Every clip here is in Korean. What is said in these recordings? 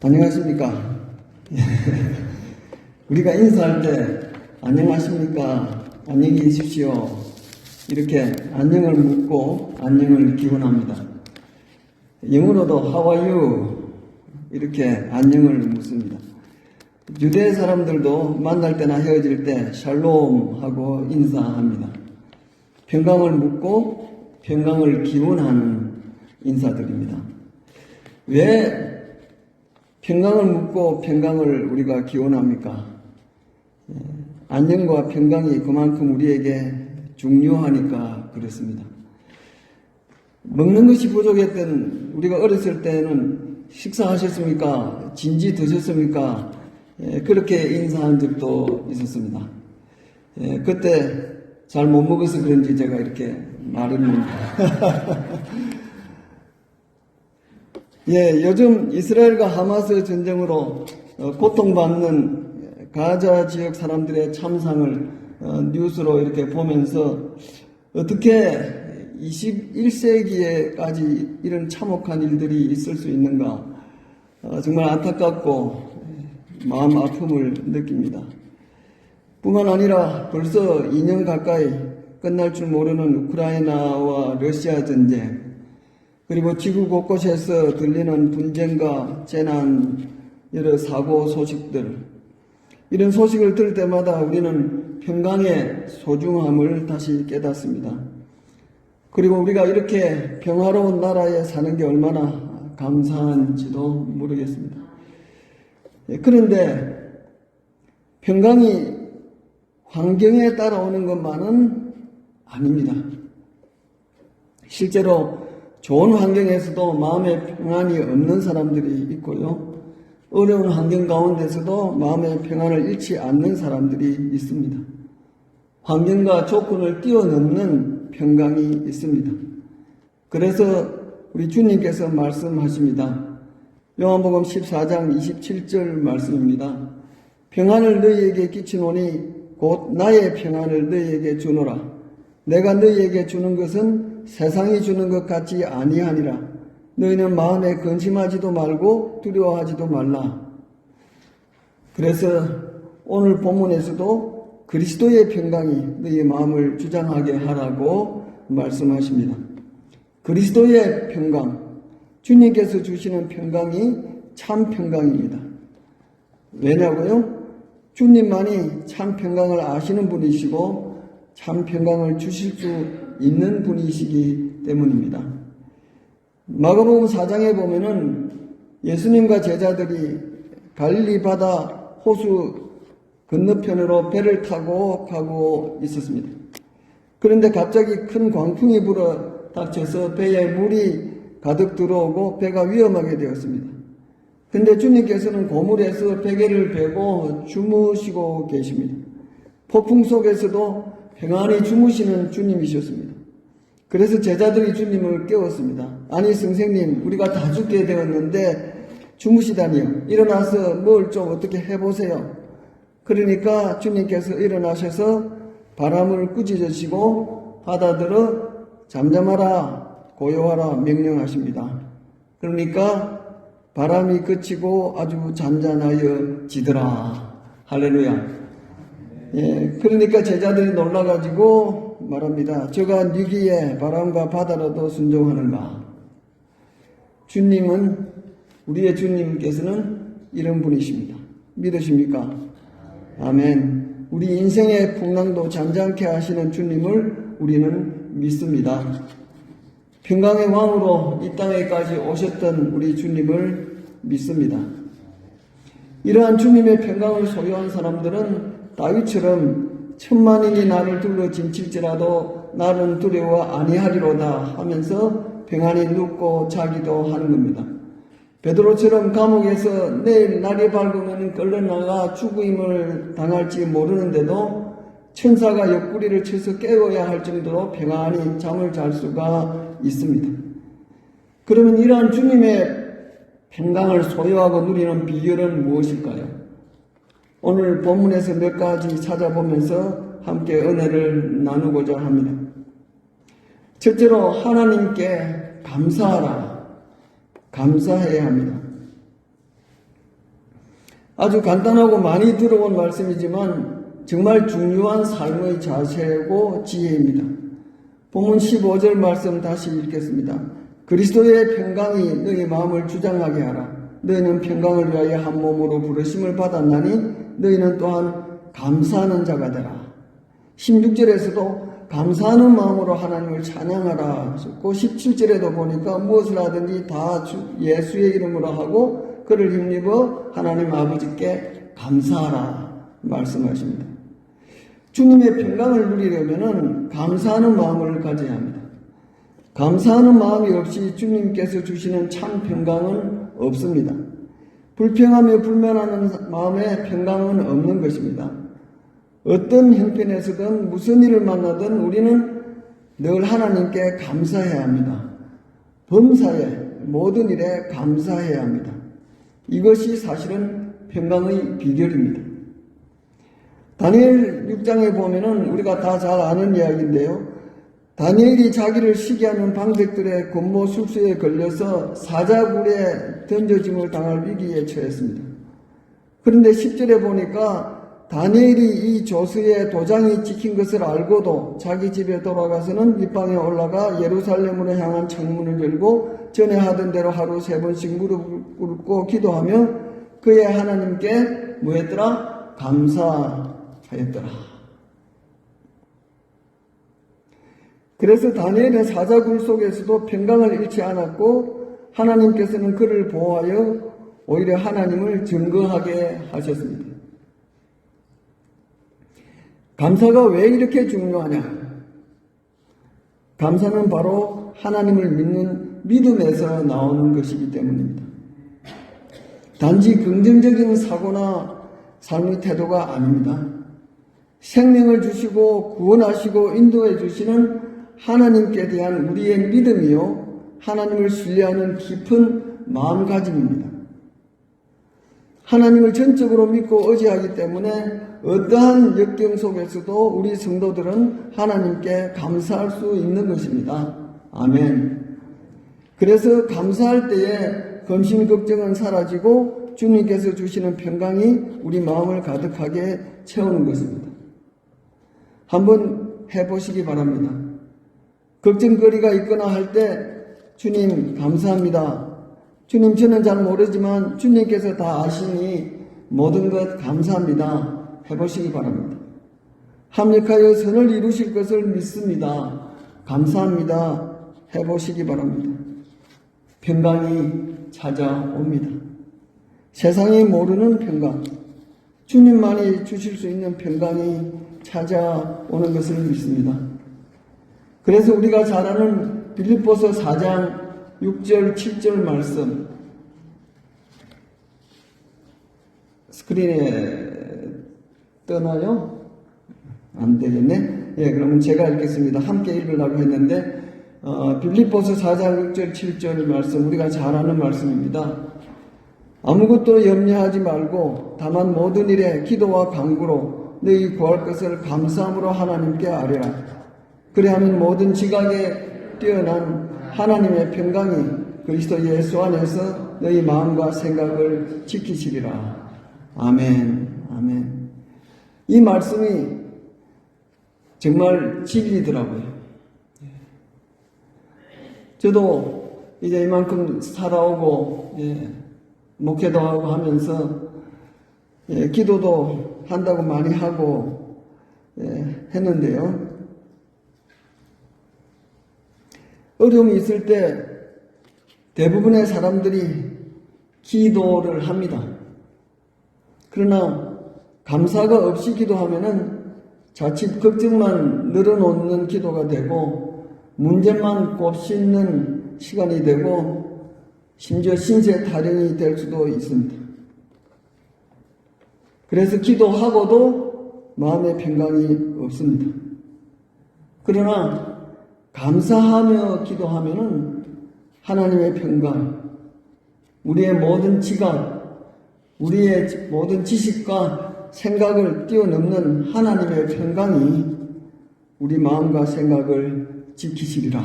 안녕하십니까. 우리가 인사할 때 안녕하십니까, 안녕히 계십시오, 이렇게 안녕을 묻고 안녕을 기원합니다. 영어로도 How are you? 이렇게 안녕을 묻습니다. 유대 사람들도 만날 때나 헤어질 때 샬롬 하고 인사합니다. 평강을 묻고 평강을 기원하는 인사들입니다. 왜 평강을 묻고 평강을 우리가 기원합니까? 안녕과 평강이 그만큼 우리에게 중요하니까 그렇습니다. 먹는 것이 부족했던 우리가 어렸을 때는 식사하셨습니까? 진지 드셨습니까? 그렇게 인사한 적도 있었습니다. 그때 잘 못 먹어서 그런지 제가 이렇게 말했는데 요즘 이스라엘과 하마스 전쟁으로 고통받는 가자 지역 사람들의 참상을 뉴스로 이렇게 보면서 어떻게 21세기에까지 이런 참혹한 일들이 있을 수 있는가, 정말 안타깝고 마음 아픔을 느낍니다. 뿐만 아니라 벌써 2년 가까이 끝날 줄 모르는 우크라이나와 러시아 전쟁, 그리고 지구 곳곳에서 들리는 분쟁과 재난, 여러 사고 소식들, 이런 소식을 들을 때마다 우리는 평강의 소중함을 다시 깨닫습니다. 그리고 우리가 이렇게 평화로운 나라에 사는 게 얼마나 감사한지도 모르겠습니다. 그런데 평강이 환경에 따라오는 것만은 아닙니다. 실제로 좋은 환경에서도 마음의 평안이 없는 사람들이 있고요, 어려운 환경 가운데서도 마음의 평안을 잃지 않는 사람들이 있습니다. 환경과 조건을 뛰어넘는 평강이 있습니다. 그래서 우리 주님께서 말씀하십니다. 요한복음 14장 27절 말씀입니다. 평안을 너희에게 끼치노니 곧 나의 평안을 너희에게 주노라. 내가 너희에게 주는 것은 세상이 주는 것 같지 아니하니라. 너희는 마음에 근심하지도 말고 두려워하지도 말라. 그래서 오늘 본문에서도 그리스도의 평강이 너희의 마음을 주장하게 하라고 말씀하십니다. 그리스도의 평강, 주님께서 주시는 평강이 참 평강입니다. 왜냐고요? 주님만이 참 평강을 아시는 분이시고 참 평강을 주실 수 있는 분이시기 때문입니다. 마가복음 4장에 보면은 예수님과 제자들이 갈릴리 바다 호수 건너편으로 배를 타고 가고 있었습니다. 그런데 갑자기 큰 광풍이 불어 닥쳐서 배에 물이 가득 들어오고 배가 위험하게 되었습니다. 근데 주님께서는 고물에서 베개를 베고 주무시고 계십니다. 폭풍 속에서도 평안히 주무시는 주님이셨습니다. 그래서 제자들이 주님을 깨웠습니다. 아니 선생님, 우리가 다 죽게 되었는데 주무시다니요. 일어나서 뭘 좀 어떻게 해보세요. 그러니까 주님께서 일어나셔서 바람을 꾸짖으시고 바다들어 잠잠하라, 고요하라 명령하십니다. 그러니까 바람이 그치고 아주 잔잔하여지더라. 할렐루야. 그러니까 제자들이 놀라가지고 말합니다. 저가 니기에 바람과 바다로도 순종하는가. 주님은, 우리의 주님께서는 이런 분이십니다. 믿으십니까? 아멘. 우리 인생의 풍랑도 잠잠케 하시는 주님을 우리는 믿습니다. 평강의 왕으로 이 땅에까지 오셨던 우리 주님을 믿습니다. 이러한 주님의 평강을 소유한 사람들은 다윗처럼 천만인이 나를 둘러 진칠지라도 나는 두려워 아니하리로다 하면서 평안히 눕고 자기도 하는 겁니다. 베드로처럼 감옥에서 내일 날이 밝으면 끌려나가 죽임을 당할지 모르는데도 천사가 옆구리를 쳐서 깨워야 할 정도로 평안히 잠을 잘 수가 있습니다. 그러면 이러한 주님의 평강을 소유하고 누리는 비결은 무엇일까요? 오늘 본문에서 몇 가지 찾아보면서 함께 은혜를 나누고자 합니다. 첫째로 하나님께 감사하라. 감사해야 합니다. 아주 간단하고 많이 들어온 말씀이지만 정말 중요한 삶의 자세고 지혜입니다. 본문 15절 말씀 다시 읽겠습니다. 그리스도의 평강이 너희 마음을 주장하게 하라. 너희는 평강을 위하여 한 몸으로 부르심을 받았나니 너희는 또한 감사하는 자가 되라. 16절에서도 감사하는 마음으로 하나님을 찬양하라 하셨고 17절에도 보니까 무엇을 하든지 다 예수의 이름으로 하고 그를 힘입어 하나님 아버지께 감사하라 말씀하십니다. 주님의 평강을 누리려면 감사하는 마음을 가져야 합니다. 감사하는 마음이 없이 주님께서 주시는 참 평강은 없습니다. 불평하며 불만하는 마음에 평강은 없는 것입니다. 어떤 형편에서든 무슨 일을 만나든 우리는 늘 하나님께 감사해야 합니다. 범사에 모든 일에 감사해야 합니다. 이것이 사실은 평강의 비결입니다. 다니엘 6장에 보면은 우리가 다 잘 아는 이야기인데요. 다니엘이 자기를 시기하는 방백들의 권모술수에 걸려서 사자굴에 던져짐을 당할 위기에 처했습니다. 그런데 10절에 보니까 다니엘이 이 조서에 도장이 찍힌 것을 알고도 자기 집에 돌아가서는 윗방에 올라가 예루살렘으로 향한 창문을 열고 전에 하던 대로 하루 3번씩 무릎 꿇고 기도하며 그의 하나님께 뭐했더라? 감사하였더라. 그래서 다니엘은 사자굴 속에서도 평강을 잃지 않았고 하나님께서는 그를 보호하여 오히려 하나님을 증거하게 하셨습니다. 감사가 왜 이렇게 중요하냐? 감사는 바로 하나님을 믿는 믿음에서 나오는 것이기 때문입니다. 단지 긍정적인 사고나 삶의 태도가 아닙니다. 생명을 주시고 구원하시고 인도해 주시는 하나님께 대한 우리의 믿음이요, 하나님을 신뢰하는 깊은 마음가짐입니다. 하나님을 전적으로 믿고 의지하기 때문에 어떠한 역경 속에서도 우리 성도들은 하나님께 감사할 수 있는 것입니다. 아멘. 그래서 감사할 때에 검심 걱정은 사라지고 주님께서 주시는 평강이 우리 마음을 가득하게 채우는 것입니다. 한번 해보시기 바랍니다. 걱정거리가 있거나 할 때 주님 감사합니다. 주님 저는 잘 모르지만 주님께서 다 아시니 모든 것 감사합니다. 해보시기 바랍니다. 합력하여 선을 이루실 것을 믿습니다. 감사합니다. 해보시기 바랍니다. 평강이 찾아옵니다. 세상이 모르는 평강, 주님만이 주실 수 있는 평강이 찾아오는 것을 믿습니다. 그래서 우리가 잘 아는 빌립보서 4장 6절 7절 말씀 스크린에 떠나요? 안 되겠네. 예, 그러면 제가 읽겠습니다. 함께 읽으려고 했는데 빌립보서 4장 6절 7절 말씀 우리가 잘 아는 말씀입니다. 아무것도 염려하지 말고 다만 모든 일에 기도와 간구로 너희 구할 것을 감사함으로 하나님께 아뢰라. 그리하면 모든 지각에 뛰어난 하나님의 평강이 그리스도 예수 안에서 너희 마음과 생각을 지키시리라. 아멘. 아멘. 이 말씀이 정말 진리더라고요. 저도 이제 이만큼 살아오고 목회도 하고 하면서 기도도 한다고 많이 하고 했는데요. 어려움이 있을 때 대부분의 사람들이 기도를 합니다. 그러나 감사가 없이 기도하면은 자칫 걱정만 늘어놓는 기도가 되고 문제만 곱씹는 시간이 되고 심지어 신세 타령이 될 수도 있습니다. 그래서 기도하고도 마음의 평강이 없습니다. 그러나 감사하며 기도하면은 하나님의 평강, 우리의 모든 지각, 우리의 모든 지식과 생각을 뛰어넘는 하나님의 평강이 우리 마음과 생각을 지키시리라.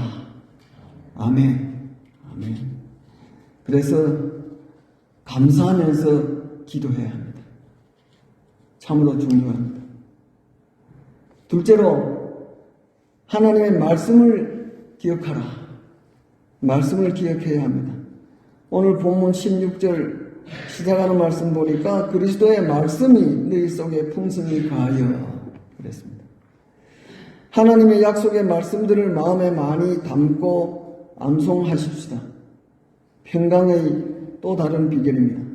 아멘. 아멘. 그래서 감사하면서 기도해야 합니다. 참으로 중요합니다. 둘째로 하나님의 말씀을 기억하라. 말씀을 기억해야 합니다. 오늘 본문 16절 시작하는 말씀 보니까 그리스도의 말씀이 너희 속에 풍성히 가하여 그랬습니다. 하나님의 약속의 말씀들을 마음에 많이 담고 암송하십시다. 평강의 또 다른 비결입니다.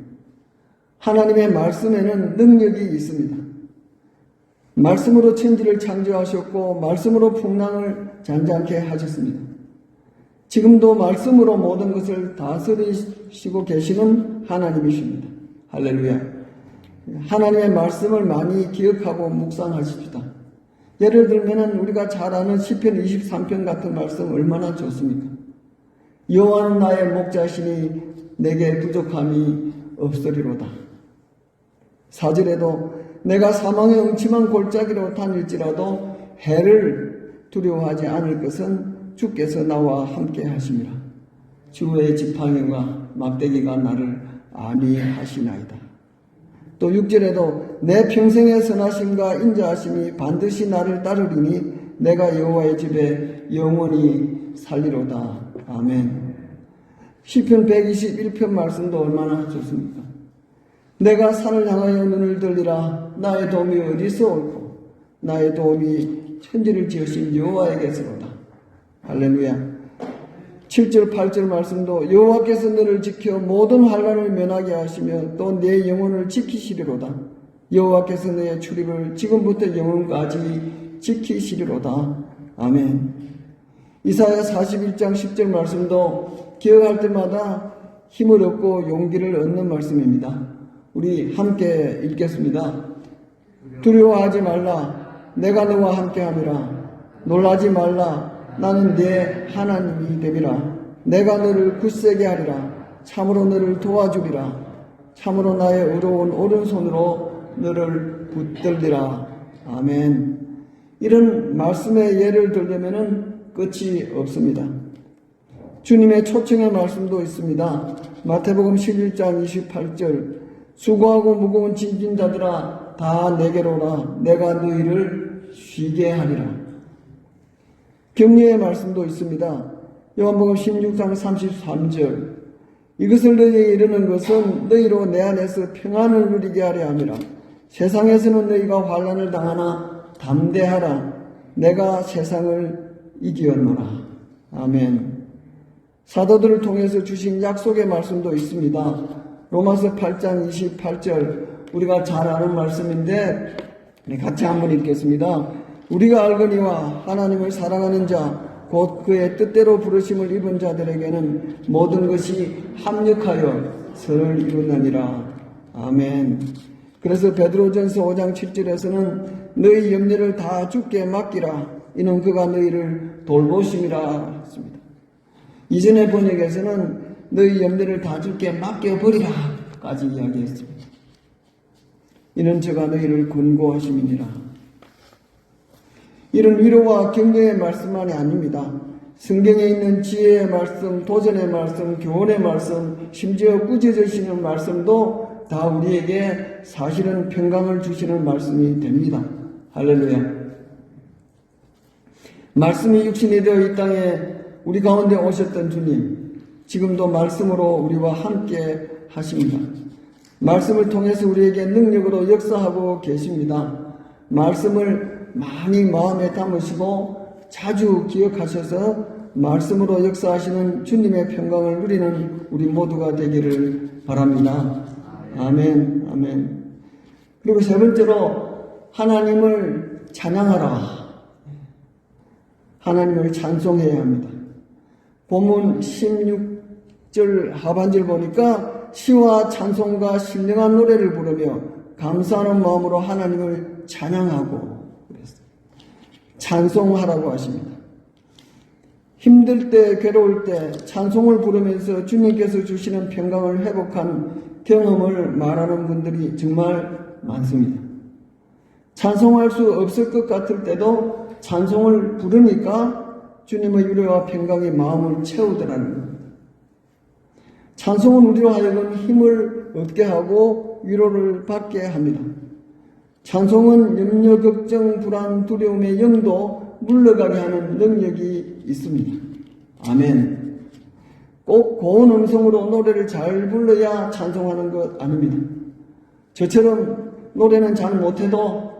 하나님의 말씀에는 능력이 있습니다. 말씀으로 천지를 창조하셨고 말씀으로 풍랑을 잔잔케 하셨습니다. 지금도 말씀으로 모든 것을 다스리시고 계시는 하나님이십니다. 할렐루야. 하나님의 말씀을 많이 기억하고 묵상하십시다. 예를 들면 우리가 잘 아는 시편 23편 같은 말씀 얼마나 좋습니까? 여호와는 나의 목자시니 내게 부족함이 없으리로다. 4절에도 내가 사망의 음침한 골짜기로 다닐지라도 해를 두려워하지 않을 것은 주께서 나와 함께 하심이라. 주의 지팡이와 막대기가 나를 안위하시나이다. 또 6절에도 내 평생의 선하심과 인자하심이 반드시 나를 따르리니 내가 여호와의 집에 영원히 살리로다. 아멘. 시편 121편 말씀도 얼마나 좋습니까? 내가 산을 향하여 눈을 들리라. 나의 도움이 어디서 올고 나의 도움이 천지를 지으신 여호와에게서로다. 할렐루야. 7절 8절 말씀도 여호와께서 너를 지켜 모든 환난을 면하게 하시며 또 내 영혼을 지키시리로다. 여호와께서 너의 출입을 지금부터 영원까지 지키시리로다. 아멘. 이사야 41장 10절 말씀도 기억할 때마다 힘을 얻고 용기를 얻는 말씀입니다. 우리 함께 읽겠습니다. 두려워하지 말라. 내가 너와 함께함이라. 놀라지 말라. 나는 네 하나님이 되리라. 내가 너를 굳세게 하리라. 참으로 너를 도와주리라. 참으로 나의 의로운 오른손으로 너를 붙들리라. 아멘. 이런 말씀의 예를 들려면은 끝이 없습니다. 주님의 초청의 말씀도 있습니다. 마태복음 11장 28절 수고하고 무거운 짐진 자들아 다 내게로 오라. 내가 너희를 쉬게 하리라. 격려의 말씀도 있습니다. 요한복음 16장 33절 이것을 너희에게 이르는 것은 너희로 내 안에서 평안을 누리게 하려 함이라. 세상에서는 너희가 환난을 당하나 담대하라. 내가 세상을 이기었노라. 아멘. 사도들을 통해서 주신 약속의 말씀도 있습니다. 로마서 8장 28절 우리가 잘 아는 말씀인데 같이 한번 읽겠습니다. 우리가 알거니와 하나님을 사랑하는 자 곧 그의 뜻대로 부르심을 입은 자들에게는 모든 것이 합력하여 선을 이루느니라. 아멘. 그래서 베드로전서 5장 7절에서는 너희 염려를 다 주께 맡기라. 이는 그가 너희를 돌보심이라 했습니다. 이전의 번역에서는 너희 염려를 다 주께 맡겨버리라 까지 이야기했습니다. 이는 저가 너희를 권고하심이니라. 이런 위로와 격려의 말씀만이 아닙니다. 성경에 있는 지혜의 말씀, 도전의 말씀, 교훈의 말씀, 심지어 꾸짖으시는 말씀도 다 우리에게 사실은 평강을 주시는 말씀이 됩니다. 할렐루야. 말씀이 육신이 되어 이 땅에 우리 가운데 오셨던 주님, 지금도 말씀으로 우리와 함께 하십니다. 말씀을 통해서 우리에게 능력으로 역사하고 계십니다. 말씀을 많이 마음에 담으시고 자주 기억하셔서 말씀으로 역사하시는 주님의 평강을 누리는 우리 모두가 되기를 바랍니다. 아멘, 아멘. 그리고 세 번째로 하나님을 찬양하라. 하나님을 찬송해야 합니다. 본문 16절 하반절 보니까 시와 찬송과 신령한 노래를 부르며 감사하는 마음으로 하나님을 찬양하고 그랬어요. 찬송하라고 하십니다. 힘들 때, 괴로울 때 찬송을 부르면서 주님께서 주시는 평강을 회복한 경험을 말하는 분들이 정말 많습니다. 찬송할 수 없을 것 같을 때도 찬송을 부르니까 주님의 위로와 평강이 마음을 채우더라는 겁니다. 찬송은 우리로 하여금 힘을 얻게 하고 위로를 받게 합니다. 찬송은 염려, 걱정, 불안, 두려움의 영도 물러가게 하는 능력이 있습니다. 아멘. 꼭 고운 음성으로 노래를 잘 불러야 찬송하는 것 아닙니다. 저처럼 노래는 잘 못해도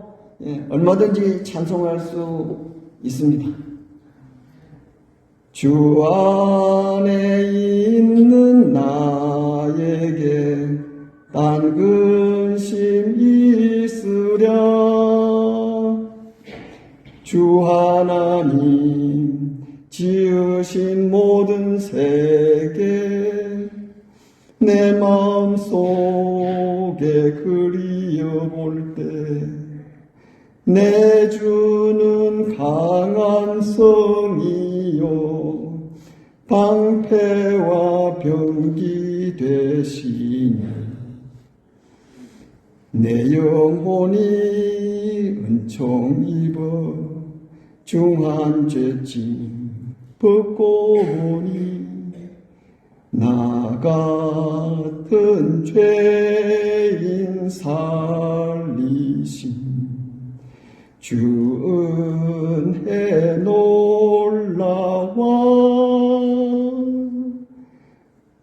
얼마든지 찬송할 수 있습니다. 주 안에 있는 나에게 딴 근심 있으랴. 주 하나님 지으신 모든 세계 내 마음속에 그리워볼 때 내 주는 강한 성이요 방패와 병기 되시니 내 영혼이 은총 입어 중한 죄짐 벗고 보니 나 같은 죄인 살리신 주 은혜 놀라와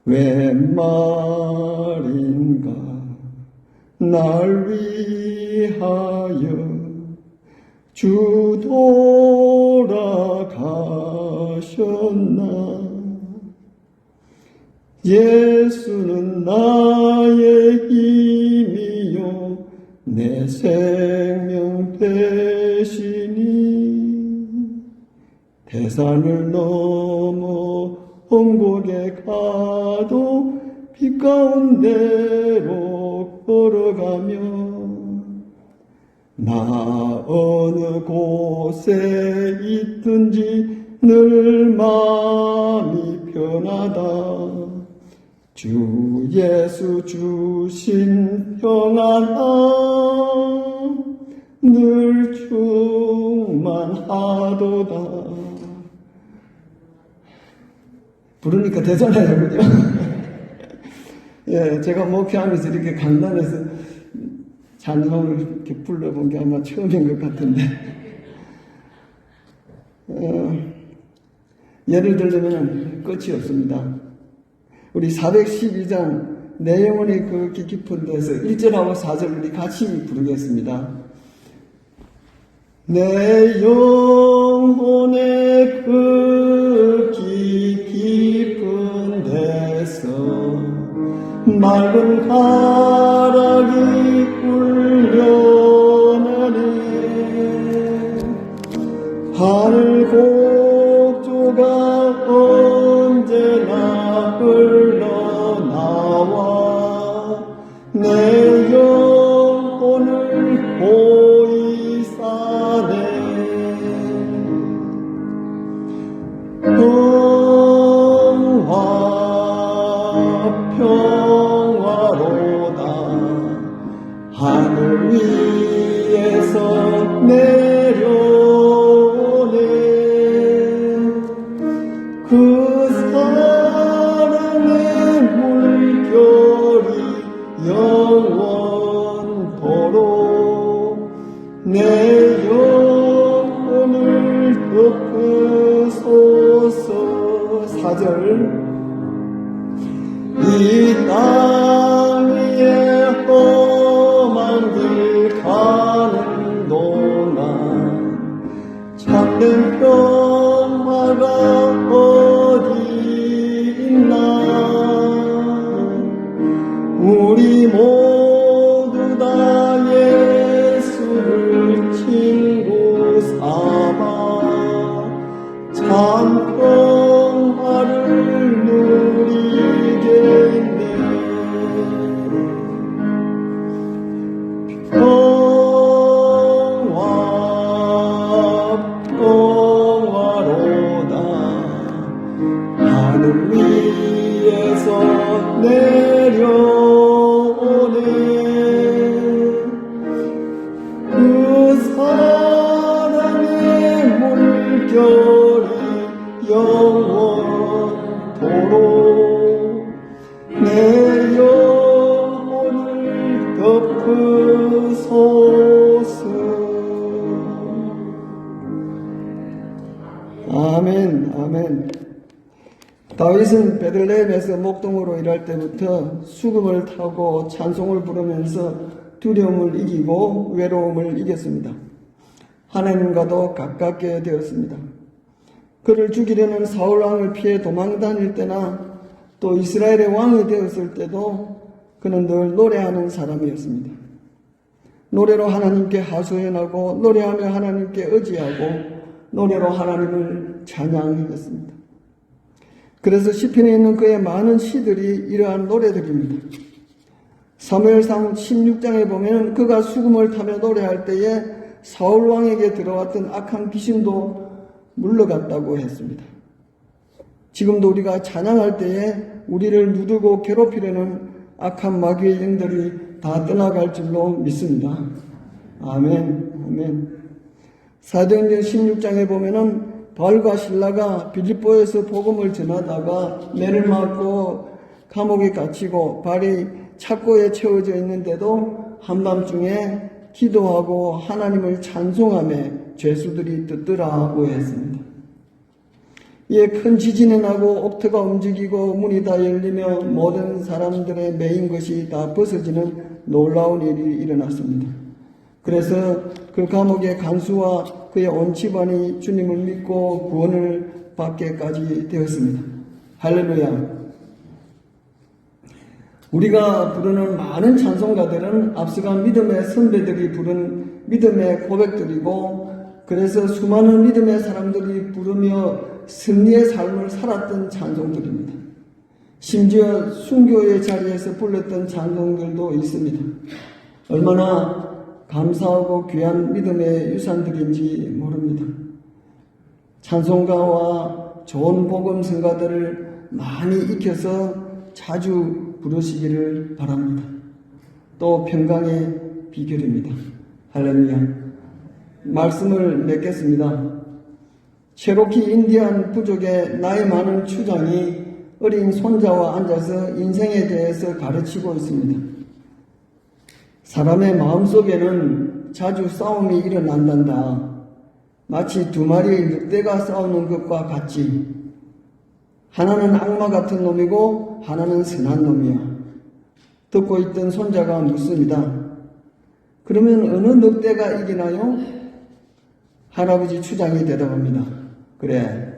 웬 말인가 날 위하여 주 돌아가셨나. 예수는 나의 힘이요 내 생명 되시니 대산을 넘어 홍곡에 가도 빛 가운데로 걸어가며 나 어느 곳에 있든지 늘 마음이 편하다. 주 예수 주신 평안함 늘 충만하도다. 부르니까 되잖아요, 그죠? 예, 제가 목회하면서 이렇게 강단에서 찬송을 이렇게 불러본 게 아마 처음인 것 같은데, 예를 들자면 끝이 없습니다. 우리 412장 내 영혼이 그렇게 깊은 데서 1절하고 4절 우리 같이 부르겠습니다. 내 영혼의 극히 깊은 데서 맑은 가락이 울려나네. 하늘 곡조가 언제나 흘러나와 내 영혼을 보이사네. 평화로다 하늘 위에서 내려오네. 그 사랑의 물결이 영원토록 내 영혼을 덮으소서. 4절 이 땅 위에 험한 길 가는 동안 참된 평화가 어디 있나. 우리 모두 다 예수를 친구 삼아 참 평화를 누리겠네. 평화로다 하늘 위에서 내려오네. 그 사랑의 물결이 영원토록 내 영혼을 덮으소서. 아멘, 아멘. 다윗은 베들레헴에서 목동으로 일할 때부터 수금을 타고 찬송을 부르면서 두려움을 이기고 외로움을 이겼습니다. 하나님과도 가깝게 되었습니다. 그를 죽이려는 사울 왕을 피해 도망 다닐 때나 또 이스라엘의 왕이 되었을 때도 그는 늘 노래하는 사람이었습니다. 노래로 하나님께 하소연하고 노래하며 하나님께 의지하고 노래로 하나님을 찬양했습니다. 그래서 시편에 있는 그의 많은 시들이 이러한 노래들입니다. 사무엘상 16장에 보면 그가 수금을 타며 노래할 때에 사울 왕에게 들어왔던 악한 귀신도 물러갔다고 했습니다. 지금도 우리가 찬양할 때에 우리를 누르고 괴롭히려는 악한 마귀의 영들이 다 떠나갈 줄로 믿습니다. 아멘, 아멘. 사도행전 16장에 보면은 바울과 실라가 빌립보에서 복음을 전하다가 매를 맞고 감옥에 갇히고 발이 착고에 채워져 있는데도 한밤중에 기도하고 하나님을 찬송하며 죄수들이 듣더라고 했습니다. 이에 큰 지진이 나고 옥토가 움직이고 문이 다 열리며 모든 사람들의 매인 것이 다 벗어지는 놀라운 일이 일어났습니다. 그래서 그 감옥의 간수와 그의 온 집안이 주님을 믿고 구원을 받게까지 되었습니다. 할렐루야. 우리가 부르는 많은 찬송가들은 앞서간 믿음의 선배들이 부른 믿음의 고백들이고, 그래서 수많은 믿음의 사람들이 부르며 승리의 삶을 살았던 찬송들입니다. 심지어 순교의 자리에서 불렀던 찬송들도 있습니다. 얼마나 감사하고 귀한 믿음의 유산들인지 모릅니다. 찬송가와 좋은 복음 성가들을 많이 익혀서 자주 부르시기를 바랍니다. 또 평강의 비결입니다. 할렐루야. 말씀을 맺겠습니다. 체로키 인디안 부족의 나이 많은 추장이 어린 손자와 앉아서 인생에 대해서 가르치고 있습니다. 사람의 마음속에는 자주 싸움이 일어난단다. 마치 두 마리의 늑대가 싸우는 것과 같이 하나는 악마 같은 놈이고 하나는 선한 놈이야. 듣고 있던 손자가 묻습니다. 그러면 어느 늑대가 이기나요? 할아버지 추장이 대답합니다. 그래,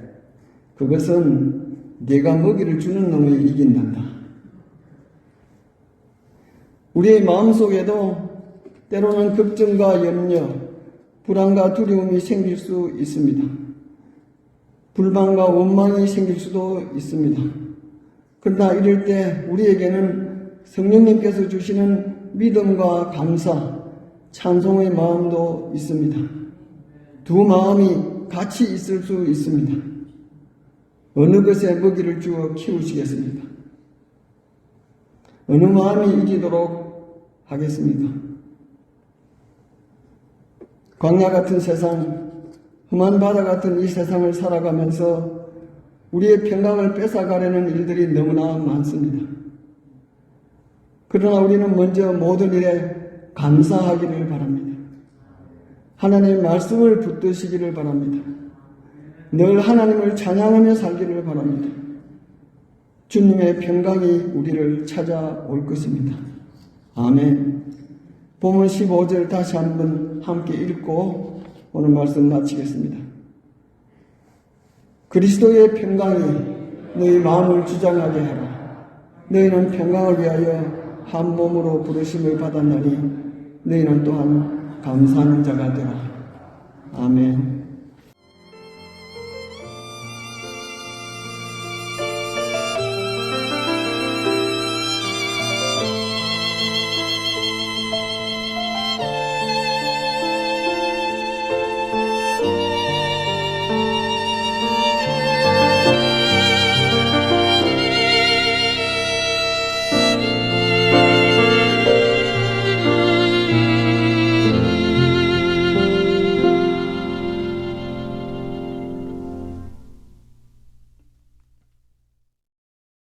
그것은 네가 먹이를 주는 놈이 이긴단다. 우리의 마음속에도 때로는 걱정과 염려, 불안과 두려움이 생길 수 있습니다. 불만과 원망이 생길 수도 있습니다. 그러나 이럴 때 우리에게는 성령님께서 주시는 믿음과 감사, 찬송의 마음도 있습니다. 두 마음이 같이 있을 수 있습니다. 어느 것에 먹이를 주어 키우시겠습니까? 어느 마음이 이기도록 하겠습니까? 광야 같은 세상, 험한 바다 같은 이 세상을 살아가면서 우리의 평강을 뺏어가려는 일들이 너무나 많습니다. 그러나 우리는 먼저 모든 일에 감사하기를 바랍니다. 하나님의 말씀을 붙드시기를 바랍니다. 늘 하나님을 찬양하며 살기를 바랍니다. 주님의 평강이 우리를 찾아올 것입니다. 아멘. 본문 15절 다시 한번 함께 읽고 오늘 말씀 마치겠습니다. 그리스도의 평강이 너희 마음을 주장하게 하라. 너희는 평강을 위하여 한 몸으로 부르심을 받았나니 너희는 또한 감사하는 자가 되라.